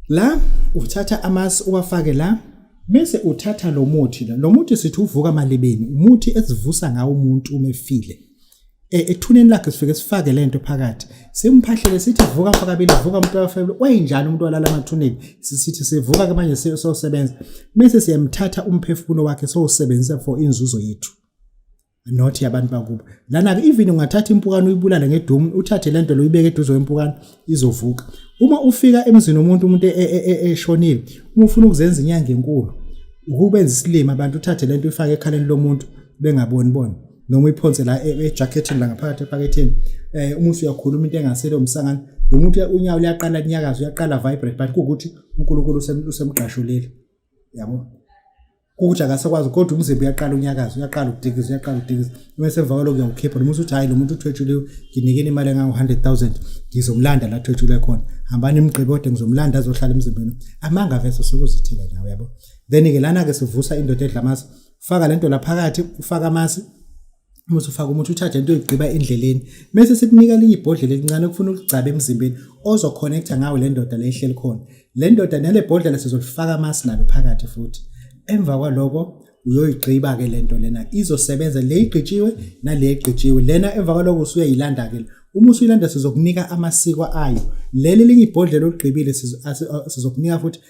La uthatha amasi uwafake la bese uthatha lo muthi la. Lo muthi sithi uvuka malibeni, umuthi esivusa ngawo umuntu uma efile. Ethuneni lakhe sifike sifake lento phakathi. Simphahlele sithi vuka phakabili, vuka umuntu wafela. Wayinjani umuntu walala emathuneni? Sithi sivuka ke manje sosebenza. Bese siyamthatha umphefumulo wakhe sowusebenzisa for inzuzo yethu. Not yabantu bakubo. Lana ke even ungathatha impukane uyibulala ngedumu, uthathe lento lo uyibeke eduze kwempukane izovuka. Uma ufika emzini umuntu eshonile, uma ufuna ukuzenza inyanga enkulu, ukubenza isilima abantu uthathe lento uyifake ekhaleni lomuntu bengaboni bona. Noma uyiphonse la ejacketini la ngaphakathi ephaketheni. Uma usuyakhuluma into engasele umsangano, lo muntu unyawo liyaqala nyakaza, uyaqala vibrate, but ukuthi uNkulunkulu usemgqashulile. Yabo. Ukuthi akasakwazi kodwa umzimba uyaqala unyakaza, uyaqala ukudikiza. Bese emva kwalokho uyakhipha noma uthi hayi lo muntu uthwethuliwe nginikeni imali engango 100,000 ngizomlanda la thwethule khona. Hambani imgqibode ngizomlanda azohlala emzimbeni. Amanga vese sokuzithela nawe yabo. Then ke lana ke sivusa indoda edla amasi. Faka lento la phakathi, ufaka amasi. Uma ufaka umuntu uthathe into oyigqiba endleleni. Bese sikunika linye ibhodlela elincane ukufuna ukugcaba emzimbeni ozo connecta ngawe le ndoda la ehleli khona. Le ndoda nale bhodlela sizolifaka amasi nalo phakathi futhi. Emva kwaloko uyoyigqiba ke lento lena izosebenza le igqitshiwe nale igqitshiwe lena emva kwaloko usuyayilanda ke uma usuyilanda sizokunika amasiko ayo leli linye ibhodlela oligqibile sizokunika futhi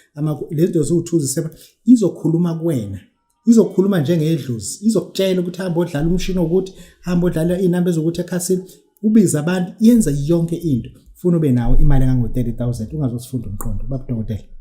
lento zo2 izokhuluma kuwena izokhuluma njengedlozi izokutshela ukuthi hamba odlala umshini ukuthi hamba odlala inamba ezokuthi ekhasini ubiza abantu yenza yonke into ufuna ube nawo imali engango 30,000 ungazosifunda umqondo Babu Dokotela.